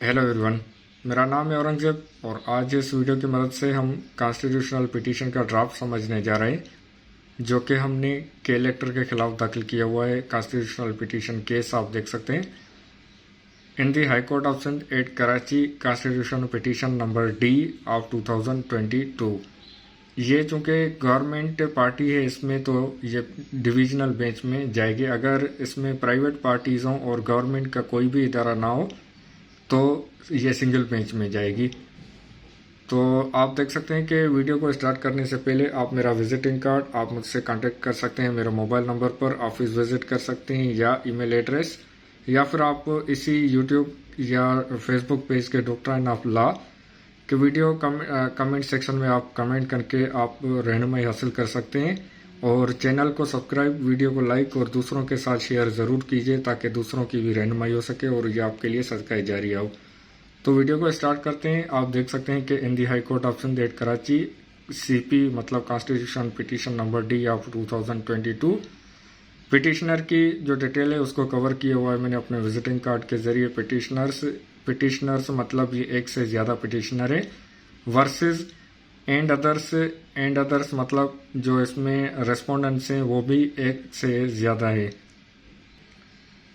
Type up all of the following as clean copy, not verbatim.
Hello everyone. मेरा नाम है औरंगजेब और आज इस वीडियो की मदद से हम कॉन्स्टिट्यूशनल पिटीशन का ड्राफ्ट समझने जा रहे हैं जो कि हमने के इलेक्टर के खिलाफ दाखिल किया हुआ है। कॉन्स्टिट्यूशनल पिटीशन केस आप देख सकते हैं in the high court of Sindh at Karachi, constitutional petition number D of 2022। ये चूंकि गवर्नमेंट पार्टी है इसमें तो ये डिविजनल बेंच में जाएगी। अगर इसमें प्राइवेट पार्टीज हों और गवर्नमेंट का कोई भी इदारा ना हो तो ये सिंगल बेंच में जाएगी। तो आप देख सकते हैं कि वीडियो को स्टार्ट करने से पहले आप मेरा विजिटिंग कार्ड आप मुझसे कांटेक्ट कर सकते हैं। मेरे मोबाइल नंबर पर ऑफिस विजिट कर सकते हैं या ईमेल एड्रेस, या फिर आप इसी यूट्यूब या फेसबुक पेज के डॉक्टर ऑफ लॉ के वीडियो कमेंट सेक्शन में आप कमेंट करके आप रहनुमाई हासिल कर सकते हैं। और चैनल को सब्सक्राइब, वीडियो को लाइक और दूसरों के साथ शेयर ज़रूर कीजिए ताकि दूसरों की भी रहनुमाई हो सके और ये आपके लिए सदका जारी हो। तो वीडियो को स्टार्ट करते हैं। आप देख सकते हैं कि in the high court of Sindh at Karachi, CP मतलब constitution petition number D of 2022। Petitioner की जो डिटेल है उसको कवर किया हुआ है मैंने अपने विजिटिंग कार्ड के जरिए। पिटिशनर्स मतलब ये एक से ज़्यादा पिटिशनर है। वर्सेस एंड अदर्स मतलब जो इसमें रेस्पोंडेंट्स हैं वो भी एक से ज़्यादा है।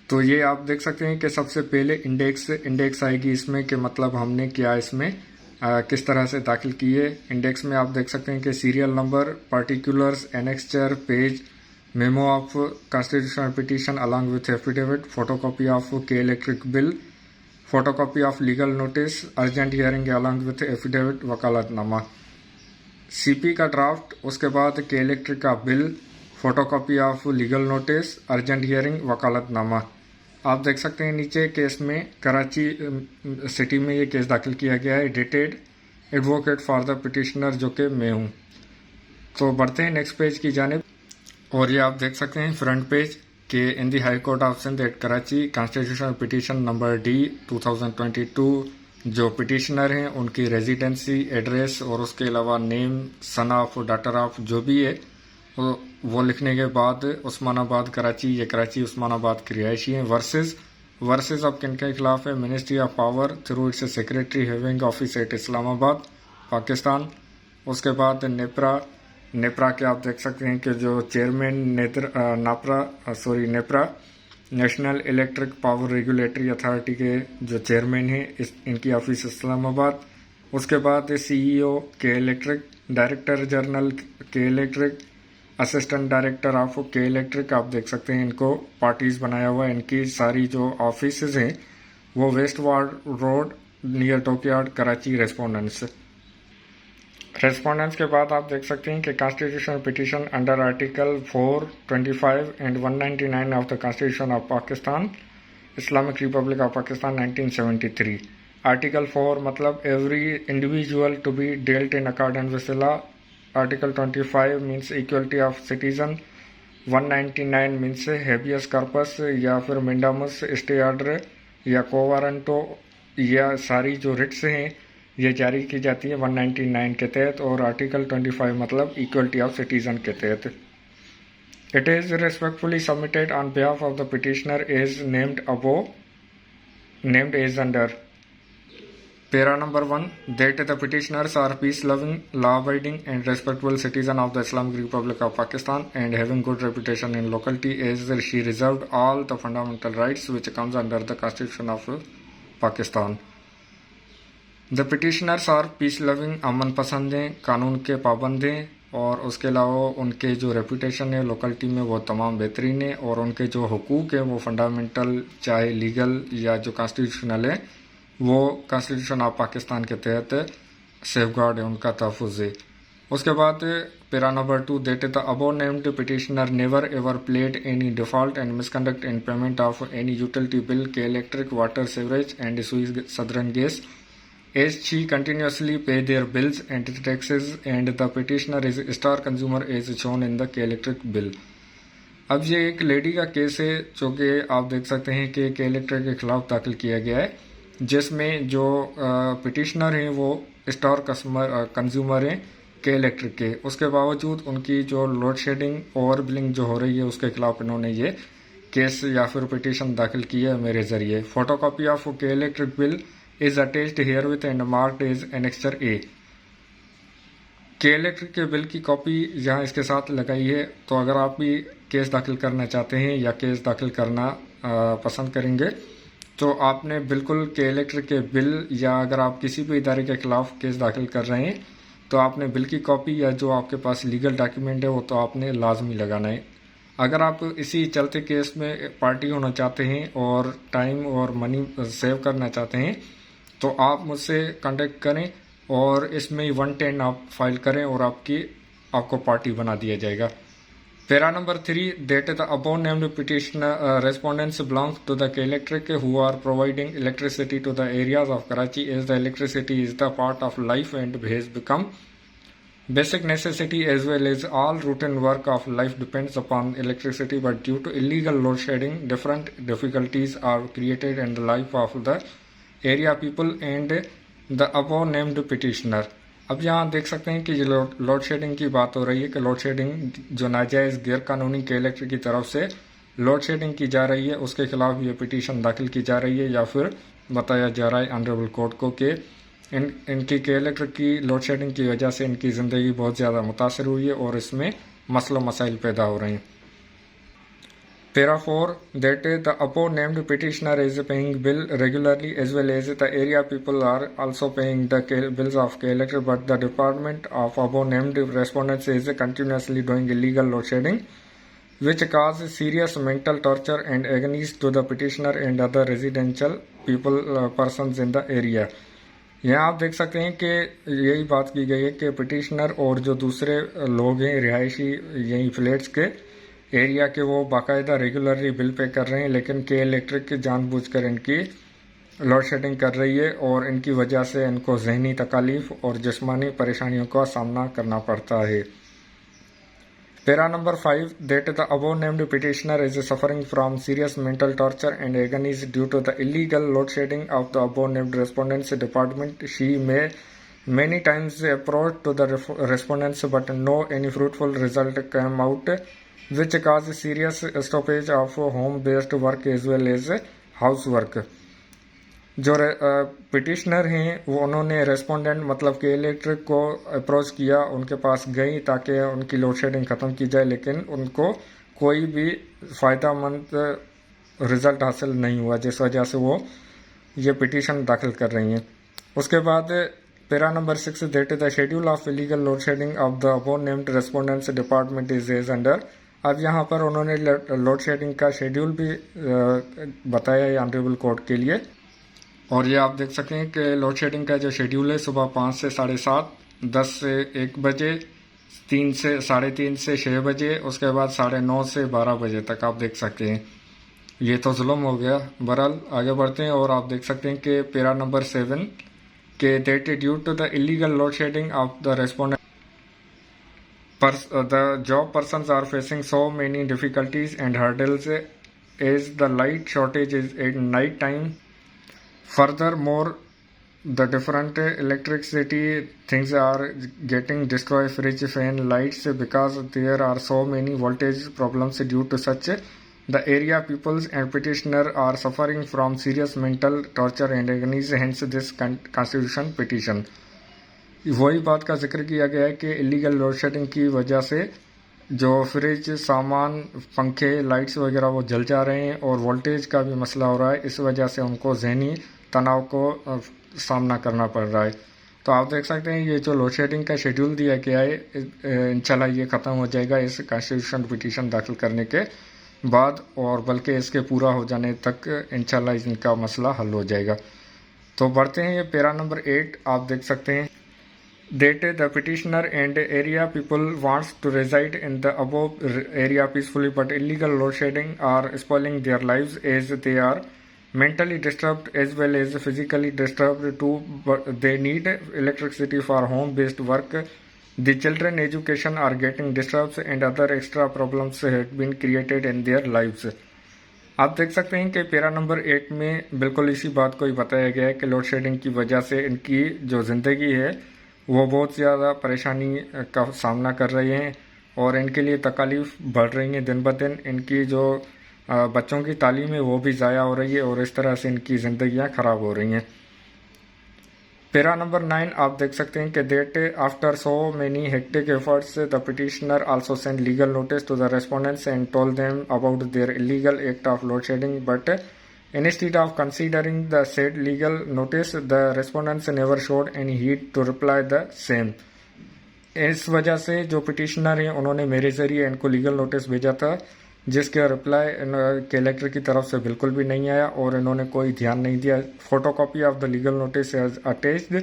तो ये आप देख सकते हैं कि सबसे पहले इंडेक्स आएगी इसमें कि मतलब हमने क्या इसमें किस तरह से दाखिल किए। इंडेक्स में आप देख सकते हैं कि serial number, particulars, annexure, page, memo of constitutional petition along with affidavit, photocopy of K Electric bill, photocopy of legal notice, urgent hearing along with affidavit, vakalatnama, CP का ड्राफ्ट, उसके बाद के इलेक्ट्रिक का bill, photocopy of legal notice, urgent hearing, vakalatnama. आप देख सकते हैं नीचे case में कराची सिटी में ये केस दाखिल किया गया है। Dated advocate for the petitioner जो कि मैं हूँ। तो बढ़ते हैं नेक्स्ट पेज की जानिब। और ये आप देख सकते हैं फ्रंट पेज के in the high court of Sindh at Karachi, constitutional petition number D 2022। जो पिटिशनर हैं उनकी रेजिडेंसी, एड्रेस और उसके अलावा name, son of, daughter of जो भी है वो लिखने के बाद उस्मानाबाद कराची, ये कराची उस्मानाबाद की रिहायशी हैं। वर्सेस अब किन के खिलाफ है? Ministry of power through it's secretary having office at Islamabad, Pakistan. उसके बाद नेप्रा के आप देख सकते हैं कि जो chairman NEPRA national electric power regulatory authority के जो चेयरमैन हैं इनकी ऑफिस इस्लामाबाद। उसके बाद सीईओ के इलेक्ट्रिक, डायरेक्टर जनरल के electric, assistant director of K electric, आप देख सकते हैं इनको पार्टीज बनाया हुआ है। इनकी सारी जो ऑफिस हैं वो West Wharf Road near dockyard Karachi. Respondents के बाद आप देख सकते हैं कि constitutional petition under article 4, 25 and 199 of the constitution of Pakistan, Islamic republic of Pakistan 1973। Article 4 मतलब every individual to be dealt in accordance with law. Article 25 means equality of citizen. 199 means habeas corpus या फिर मिंडामस स्टे ऑर्डर या कोवारंटो, या सारी जो Ritz हैं ये जारी की जाती है 199 के तहत। और आर्टिकल 25 मतलब इक्वलिटी ऑफ सिटीजन के तहत। It is respectfully submitted on behalf of the petitioner as named as under Para number 1 that the petitioners are peace-loving, law-abiding and respectful citizen of the Islamic Republic of Pakistan and having good reputation in locality as she reserved all the fundamental rights which comes under the Constitution of Pakistan. The petitioners are peace-loving, अमन पसंद हैं, कानून के पाबंद हैं और उसके अलावा उनके जो रेपुटेशन है लोकलिटी में वो तमाम बेहतरीन है और उनके जो हुकूक है वो फंडामेंटल चाहे लीगल या जो कॉन्स्टिट्यूशनल है वो कॉन्स्टिट्यूशन ऑफ पाकिस्तान के तहत सेफगार्ड है, उनका तहफ़्फ़ुज़ है। उसके बाद para number 2 that the above named petitioner never ever played any default and misconduct in payment of any utility bill K Electric, water, sewerage and Sui Southern Gas as she continuously pay their bills and taxes and the petitioner is star consumer as shown in the K Electric bill. अब ये एक lady का case है जो कि आप देख सकते हैं कि के इलेक्ट्रिक के खिलाफ दाखिल किया गया है, जिसमें जो पिटिशनर हैं वो स्टार कंज्यूमर हैं के इलेक्ट्रिक के। उसके बावजूद उनकी जो लोड शेडिंग, ओवर बिलिंग जो हो रही है उसके खिलाफ इन्होंने ये केस या फिर पिटीशन दाखिल की है मेरे ज़रिए। Photocopy of K Electric bill is attached herewith and marked as annexure A. K Electric के बिल की कॉपी यहाँ इसके साथ लगाई है। तो अगर आप भी केस दाखिल करना चाहते हैं या केस दाखिल करना पसंद करेंगे तो आपने बिल्कुल के इलेक्टर के बिल या अगर आप किसी भी इदारे के खिलाफ केस दाखिल कर रहे हैं तो आपने बिल की कॉपी या जो आपके पास लीगल डॉक्यूमेंट है वो तो आपने लाजमी लगाना है। अगर आप इसी चलते केस में पार्टी होना चाहते हैं और टाइम और मनी सेव करना चाहते हैं तो आप मुझसे कांटेक्ट करें और इसमें 110 आप फाइल करें और आपको पार्टी बना दिया जाएगा। Para number 3 that the above named petitioner respondents belong to the electric who are providing electricity to the areas of Karachi as the electricity is the part of life and has become basic necessity as well as all routine work of life depends upon electricity, but due to illegal load shedding different difficulties are created in the life of the area people and the above named petitioner। अब यहाँ देख सकते हैं कि load shedding की बात हो रही है कि लोड शेडिंग जो नाजायज़ गैर कानूनी के इलेक्ट्रिक की तरफ से लोड शेडिंग की जा रही है उसके खिलाफ ये पिटीशन दाखिल की जा रही है या फिर बताया जा रहा है ऑनरेबल कोर्ट को कि इनकी के इलेक्ट्रिक की लोड शेडिंग की वजह से इनकी ज़िंदगी बहुत ज़्यादा मुतासर हुई है और इसमें मसला मसाइल पैदा हो रहे हैं। Para 4 that the above named petitioner is paying bill regularly as well as the area people are also paying the bills of electric, but the department of above named respondents is continuously doing illegal load shedding which cause serious mental torture and agonies to the petitioner and other residential persons in the area। यहाँ आप देख सकते हैं कि यही बात की गई है कि पिटिशनर और जो दूसरे लोग हैं रिहायशी यही फ्लैट्स के एरिया के वो बाकायदा रेगुलरली बिल पे कर रहे हैं, लेकिन के इलेक्ट्रिक की जानबूझकर इनकी लोड शेडिंग कर रही है और इनकी वजह से इनको जहनी तकालीफ और जिस्मानी परेशानियों का सामना करना पड़ता है। Para number 5 that the above named petitioner is suffering from serious mental torture and agonies due to the illegal load shedding of the above named respondents department। She may many times approached to the respondents but no any fruitful result came out which cause serious stoppage of home based work as well as housework। जो petitioner हैं वो उन्होंने respondent मतलब कि electric को approach किया, उनके पास गई ताकि उनकी लोड शेडिंग ख़त्म की जाए, लेकिन उनको कोई भी फ़ायदेमंद रिज़ल्ट हासिल नहीं हुआ जिस वजह से वो ये पिटीशन दाखिल कर रही हैं। उसके बाद para number 6 that the schedule of illegal load shedding of the above named respondents department is as under। अब यहाँ पर उन्होंने लोड शेडिंग का शेड्यूल भी बताया है ऑनरेबल कोर्ट के लिए, और ये आप देख सकते हैं कि लोड शेडिंग का जो शेड्यूल है सुबह 5 से 7:30, 10 से 1 बजे, 3 से 3:30 से 6 बजे, उसके बाद 9:30 से 12 बजे तक आप देख सकते हैं। ये तो जुल्म हो गया। बहरहाल आगे बढ़ते हैं और आप देख सकते हैं कि पैरा नंबर 7 के that due to the illegal load shedding of the respondent the job persons are facing so many difficulties and hurdles as the light shortage is at night time। Furthermore, the different electricity things are getting destroyed, fridge, fan, lights, because there are so many voltage problems due to such the area peoples and petitioner are suffering from serious mental torture and agonies, hence this constitution petition। वही बात का जिक्र किया गया है कि illegal load shading की वजह से जो फ्रिज, सामान, पंखे, लाइट्स वगैरह वो जल जा रहे हैं और वोल्टेज का भी मसला हो रहा है, इस वजह से उनको जहनी तनाव को सामना करना पड़ रहा है। तो आप देख सकते हैं ये जो लोड शेडिंग का शेड्यूल दिया गया है इंशाल्लाह ये ख़त्म हो जाएगा इस कॉन्स्टिट्यूशन पिटीशन दाखिल करने के बाद, और बल्कि इसके पूरा हो जाने तक इंशाल्लाह इनका मसला हल हो जाएगा। तो बढ़ते हैं ये पैरा नंबर 8 आप देख सकते हैं that the petitioner and area people wants to reside in the above area peacefully, but illegal load shedding are spoiling their lives as they are mentally disturbed as well as physically disturbed too, but they need electricity for home based work। The children education are getting disturbed and other extra problems have been created in their lives। आप देख सकते हैं कि para number 8 में बिल्कुल इसी बात को ही बताया गया है कि लोड शेडिंग की वजह से इनकी जो ज़िंदगी है वो बहुत ज़्यादा परेशानी का सामना कर रहे हैं और इनके लिए तकालीफ बढ़ रही हैं दिन ब दिन। इनकी जो बच्चों की तालीम है वो भी ज़ाया हो रही है और इस तरह से इनकी ज़िंदगियां ख़राब हो रही हैं। पैरा नंबर 9 आप देख सकते हैं कि that after so many hectic efforts the petitioner also send legal notice to the respondents and told them about their illegal act of load shedding but instead of considering the said legal notice the respondents never showed any heed to reply the same। इस वजह से जो petitioner हैं उन्होंने मेरे जरिए इनको legal notice भेजा था जिसका रिप्लाई कलेक्टर की तरफ से बिल्कुल भी नहीं आया और इन्होंने कोई ध्यान नहीं दिया। Photocopy of the legal notice is attached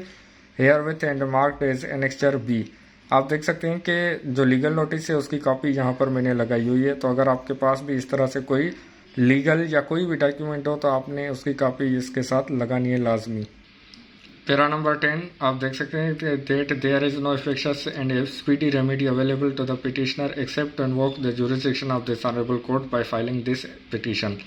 herewith and marked as annexure B. आप देख सकते हैं कि जो लीगल नोटिस है उसकी कॉपी यहाँ पर मैंने लगाई हुई है, तो अगर आपके पास भी इस तरह से कोई लीगल या कोई भी डॉक्यूमेंट हो तो आपने उसकी कॉपी इसके साथ लगानी है लाजमी। पैरा नंबर 10 आप देख सकते हैं कि that there is no efficacious and speedy remedy available to the petitioner except to invoke the jurisdiction of this honourable court by filing this petition.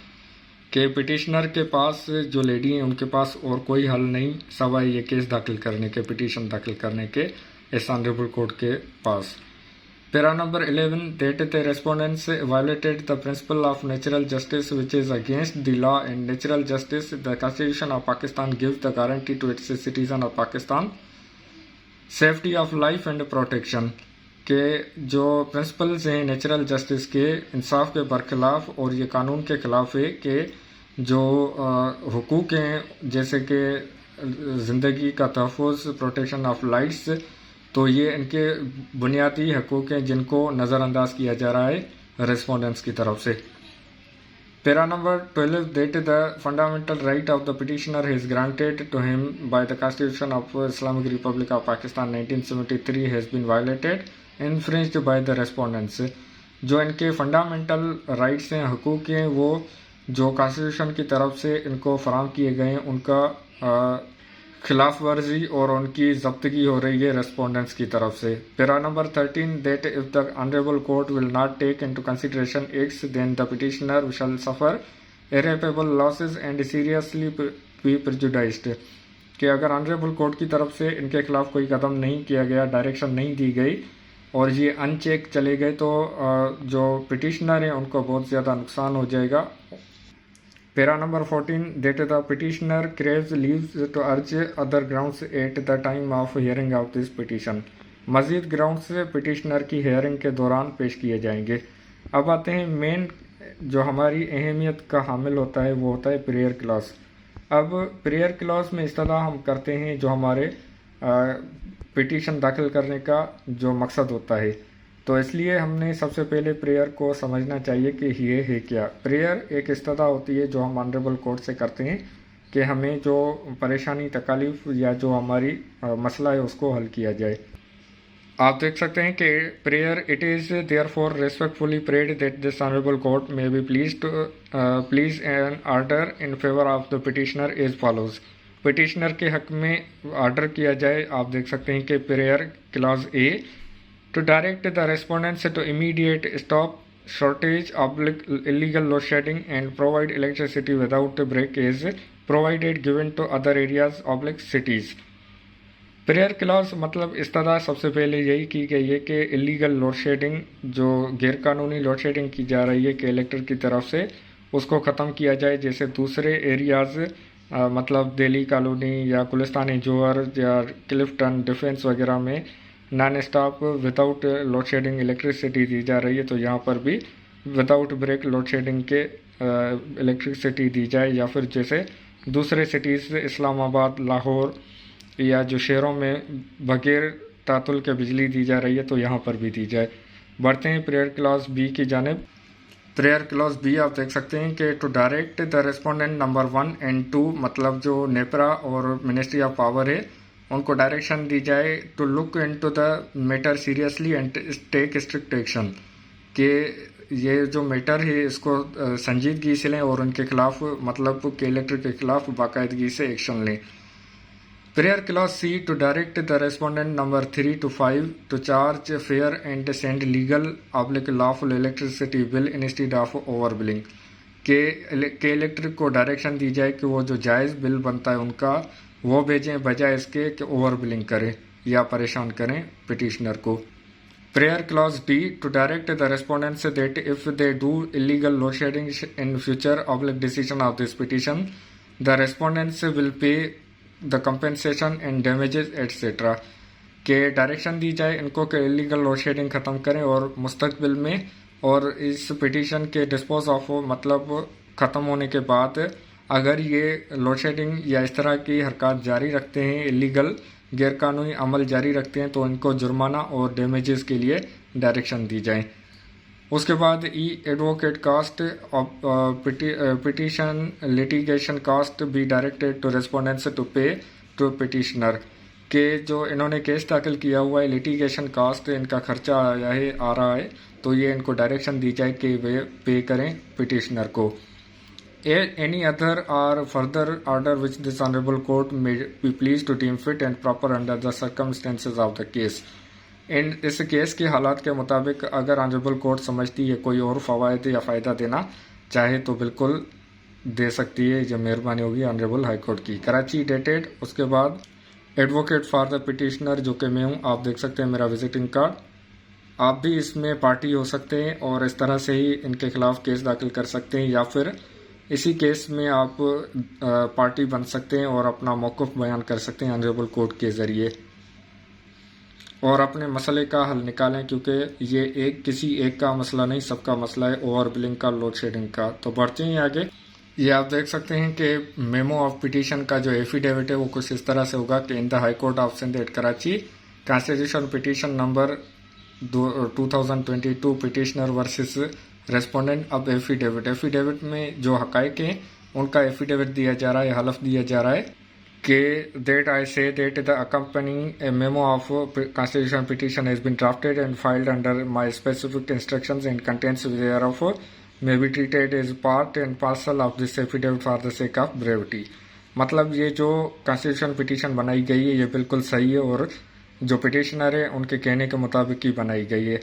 के पिटिशनर के पास जो लेडी हैं उनके पास और कोई हल नहीं सवाए ये केस दाखिल करने के, पिटिशन दाखिल करने के इस ऑनरेबल कोर्ट के पास। Para number 11 that the respondents violated the principle of natural justice which is against the law and natural justice the Constitution of Pakistan gives the guarantee to its citizen of Pakistan safety of life and protection। के जो principles हैं natural justice के, इंसाफ के बरखिलाफ और ये कानून के खिलाफ है कि जो हुकूक हैं जैसे कि ज़िंदगी का तहफ़्फ़ुज़, प्रोटेक्शन ऑफ लाइफ्स, तो ये इनके बुनियादी हकूक़ हैं जिनको नज़रअंदाज किया जा रहा है रेस्पोंडेंट्स की तरफ से। Para number 12 that the fundamental right of the petitioner is granted to him by the Constitution of Islamic Republic of Pakistan 1973 has been violated infringed by the respondents। जो इनके फंडामेंटल राइट्स हैं, हकूक़ हैं, वो जो constitution की तरफ से इनको फराम किए गए हैं उनका खिलाफ वर्जी और उनकी जब्तगी हो रही है रेस्पोंडेंट्स की तरफ से। Para number 13 that if the honorable court will not take into consideration acts then the petitioner shall suffer irreparable losses and seriously be prejudiced। कि अगर ऑनरेबल कोर्ट की तरफ से इनके खिलाफ कोई कदम नहीं किया गया, डायरेक्शन नहीं दी गई और ये अनचेक चले गए तो जो पिटिशनर हैं उनको बहुत ज़्यादा नुकसान हो जाएगा। Para number 14 that the petitioner craves leaves to urge other grounds at the time of hearing of this petition। मज़ीद ग्राउंड्स पिटिशनर की हेयरिंग के दौरान पेश किए जाएंगे। अब आते हैं मेन जो हमारी अहमियत का हामिल होता है वो होता है प्रेयर क्लॉज। अब प्रेयर क्लॉज में इस तरह हम करते हैं जो हमारे पिटिशन दाखिल करने का जो मकसद होता है, तो इसलिए हमने सबसे पहले प्रेयर को समझना चाहिए कि ये है क्या। प्रेयर एक इस्तदा होती है जो हम ऑनरेबल कोर्ट से करते हैं कि हमें जो परेशानी, तकालीफ या जो हमारी मसला है उसको हल किया जाए। आप देख सकते हैं कि prayer it is therefore respectfully prayed that this honourable court may be please an order in favour of the petitioner as follows. Petitioner के हक में आर्डर किया जाए। आप देख सकते हैं कि prayer clause A to direct the respondents to immediate stop shortage of illegal load shedding and provide electricity without break is provided given to other areas of cities। Prayer clause मतलब इस तरह सबसे पहले यही की गई है कि इलीगल लोड शेडिंग, जो गैरकानूनी लोड शेडिंग की जा रही है कलेक्टर की तरफ से, उसको ख़त्म किया जाए। जैसे दूसरे एरियाज़ मतलब दिल्ली कॉलोनी या गुलिस्तानी जोहर या क्लिफ्टन डिफेंस वगैरह में non stop without load shedding electricity दी जा रही है, तो यहाँ पर भी विदाउट ब्रेक लोड शेडिंग के इलेक्ट्रिसिटी दी जाए। या फिर जैसे दूसरे सिटीज़ इस्लामाबाद, लाहौर या जो शहरों में बगैर तातुल के बिजली दी जा रही है तो यहाँ पर भी दी जाए। बढ़ते हैं प्रेयर क्लॉज बी की जानिब। प्रेयर क्लॉज बी आप देख सकते हैं कि to direct the respondent number 1 and 2 मतलब जो नेपरा और मिनिस्ट्री ऑफ पावर है उनको डायरेक्शन दी जाए to look into the matter seriously and take strict action. कि ये जो मैटर है इसको संजीदगी से लें और उनके खिलाफ मतलब कलेक्टर के खिलाफ बाकायदगी से एक्शन लें। Prayer clause C to direct the respondent number 3 to 5 to charge fair and send legal oblique lawful electricity bill instead of over billing. के इलेक्ट्रिक को डायरेक्शन दी जाए कि वो जो जायज़ बिल बनता है उनका वो भेजें बजाय इसके कि ओवर बिलिंग करें या परेशान करें पिटिशनर को। Prayer clause D to direct the respondents that if they do illegal load shedding in future oblique decision of this petition the respondents will pay the compensation and damages etcetera के direction दी जाए इनको कि illegal load shading ख़त्म करें और मुस्तकबिल में और इस पिटीशन के डिस्पोज ऑफ मतलब ख़त्म होने के बाद अगर ये लोड शेडिंग या इस तरह की हरकत जारी रखते हैं, इलीगल गैरकानूनी अमल जारी रखते हैं, तो इनको जुर्माना और डैमेजेस के लिए डायरेक्शन दी जाए। उसके बाद advocate cost petition litigation cost be directed to respondents to pay to petitioner के जो इन्होंने केस दाखिल किया हुआ है, लिटिगेशन कास्ट इनका खर्चा आ रहा है, तो ये इनको डायरेक्शन दी जाए कि वे पे करें पिटिशनर को। Any other or further order which this honourable court may be please to deem fit and proper under the circumstances of the case. इस केस के हालात के मुताबिक अगर ऑनरेबल कोर्ट समझती है कोई और फ़वायद या फ़ायदा देना चाहे तो बिल्कुल दे सकती है, जो मेहरबानी होगी ऑनरेबल हाई कोर्ट की। कराची डेटेड। उसके बाद एडवोकेट फॉर द पिटिशनर जो कि मैं हूँ, आप देख सकते हैं मेरा विजिटिंग कार्ड। आप भी इसमें पार्टी हो सकते हैं और इस तरह से ही इनके खिलाफ केस दाखिल कर सकते हैं, या फिर इसी केस में आप पार्टी बन सकते हैं और अपना मौक़िफ़ बयान कर सकते हैं ऑनरेबल कोर्ट के ज़रिए और अपने मसले का हल निकालें, क्योंकि ये किसी एक का मसला नहीं, सबका मसला है ओवर बिलिंग का, लोड शेडिंग का। तो बढ़ते हैं आगे। ये आप देख सकते हैं कि मेमो ऑफ पिटीशन का जो एफिडेविट है वो कुछ इस तरह से होगा कि in the high court of Sindh at Karachi constitution petition number 2022 petitioner versus respondent. अब एफिडेविट में जो हकायक हैं उनका एफिडेविट दिया जा रहा है, हलफ दिया जा रहा है कि that I say that the accompanying a memo of constitutional petition has been drafted and filed under my specific instructions and contents thereof may be treated as part and parcel of this affidavit for the sake of brevity। मतलब ये जो constitution petition बनाई गई है ये बिल्कुल सही है और जो पिटिशनर है उनके कहने के मुताबिक ही बनाई गई है।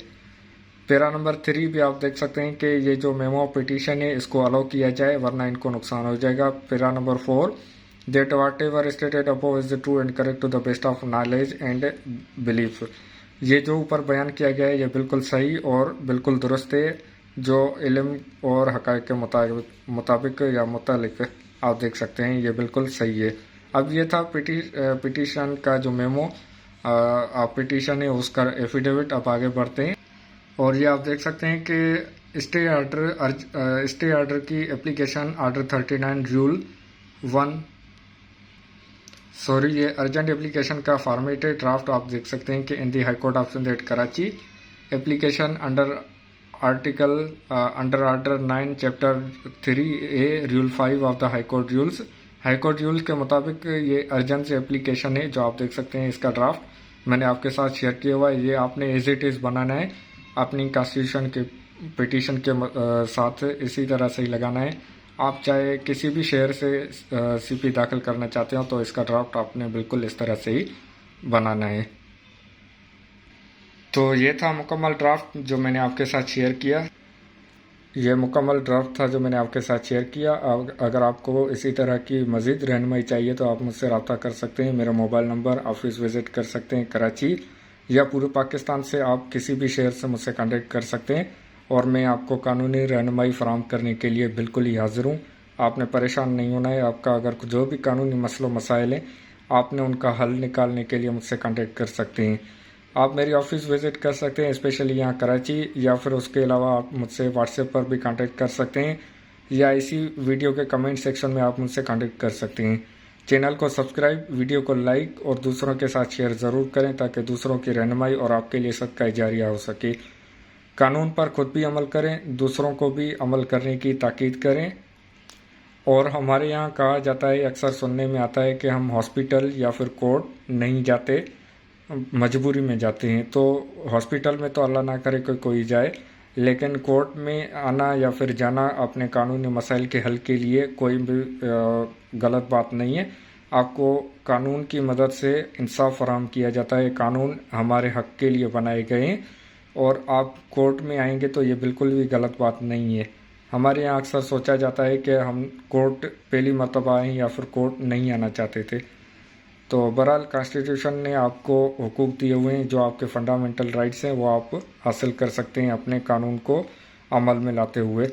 पैरा नंबर 3 भी आप देख सकते हैं कि ये जो मेमो ऑफ पिटीशन है इसको अलाउ किया जाए वरना इनको नुकसान हो जाएगा। Para number 4 that whatever stated above is true and correct to the best of knowledge and belief। ये जो ऊपर बयान किया गया है ये बिल्कुल सही और बिल्कुल दुरुस्त है, जो इल्म और हक़ाइक़ के मुताबिक या मुतालिक आप देख सकते हैं ये बिल्कुल सही है। अब ये था पिटीशन का जो मेमो पिटीशन है उसका एफिडेविट। अब आगे बढ़ते हैं और ये आप देख सकते हैं कि स्टे ऑर्डर की एप्लीकेशन ऑर्डर 39 रूल 1 ये अर्जेंट एप्लीकेशन का फॉर्मेटेड ड्राफ्ट आप देख सकते हैं कि in the high court of Sindh at Karachi application under order 9 chapter 3A rule 5 of the high court rules के मुताबिक ये अर्जेंट एप्लीकेशन है जो आप देख सकते हैं। इसका ड्राफ्ट मैंने आपके साथ शेयर किया हुआ है, ये आपने एज इट इज़ बनाना है, अपनी कॉन्स्टिट्यूशन के पिटीशन के साथ इसी तरह से ही लगाना है। आप चाहे किसी भी शहर से CP दाखिल करना चाहते हो तो इसका ड्राफ्ट आपने बिल्कुल इस तरह से ही बनाना है। तो ये था मुकम्मल ड्राफ्ट जो मैंने आपके साथ शेयर किया। अगर आपको इसी तरह की मज़ीद रहनुमाई चाहिए तो आप मुझसे रब्ता कर सकते हैं। मेरा मोबाइल नंबर, ऑफिस विज़िट कर सकते हैं कराची या पूरे पाकिस्तान से आप किसी भी शहर से मुझसे कांटेक्ट कर सकते हैं और मैं आपको कानूनी रहनुमाई फराहम करने के लिए बिल्कुल ही हाज़िर हूँ। आपने परेशान नहीं होना है। आपका अगर जो भी कानूनी मसलों मसाइल हैं आपने उनका हल निकालने के लिए मुझसे कांटेक्ट कर सकते हैं। आप मेरी ऑफिस विज़िट कर सकते हैं स्पेशली यहाँ कराची, या फिर उसके अलावा आप मुझसे व्हाट्सएप पर भी कांटेक्ट कर सकते हैं या इसी वीडियो के कमेंट सेक्शन में आप मुझसे कांटेक्ट कर सकते हैं। चैनल को सब्सक्राइब, वीडियो को लाइक और दूसरों के साथ शेयर ज़रूर करें ताकि दूसरों की रहनुमाई और आपके लिए सदका जारिया हो सके। कानून पर खुद भी अमल करें, दूसरों को भी अमल करने की ताकीद करें। और हमारे यहाँ कहा जाता है, अक्सर सुनने में आता है कि हम हॉस्पिटल या फिर कोर्ट नहीं जाते, मजबूरी में जाते हैं। तो हॉस्पिटल में तो अल्लाह ना करे कोई जाए, लेकिन कोर्ट में आना या फिर जाना अपने कानूनी मसाइल के हल के लिए कोई भी गलत बात नहीं है। आपको कानून की मदद से इंसाफ फराहम किया जाता है। कानून हमारे हक़ के लिए बनाए गए हैं और आप कोर्ट में आएंगे तो ये बिल्कुल भी गलत बात नहीं है। हमारे यहाँ अक्सर सोचा जाता है कि हम कोर्ट पहली मरतबा आएँ या फिर कोर्ट नहीं आना चाहते थे। तो बहरहाल कॉन्स्टिट्यूशन ने आपको हुकूक दिए हुए हैं, जो आपके फंडामेंटल राइट्स हैं वो आप हासिल कर सकते हैं अपने कानून को अमल में लाते हुए।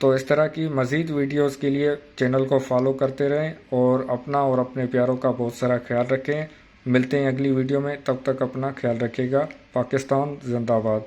तो इस तरह की मज़ीद वीडियोस के लिए चैनल को फॉलो करते रहें और अपना और अपने प्यारों का बहुत सारा ख्याल रखें। मिलते हैं अगली वीडियो में, तब तक अपना ख्याल रखिएगा। पाकिस्तान जिंदाबाद।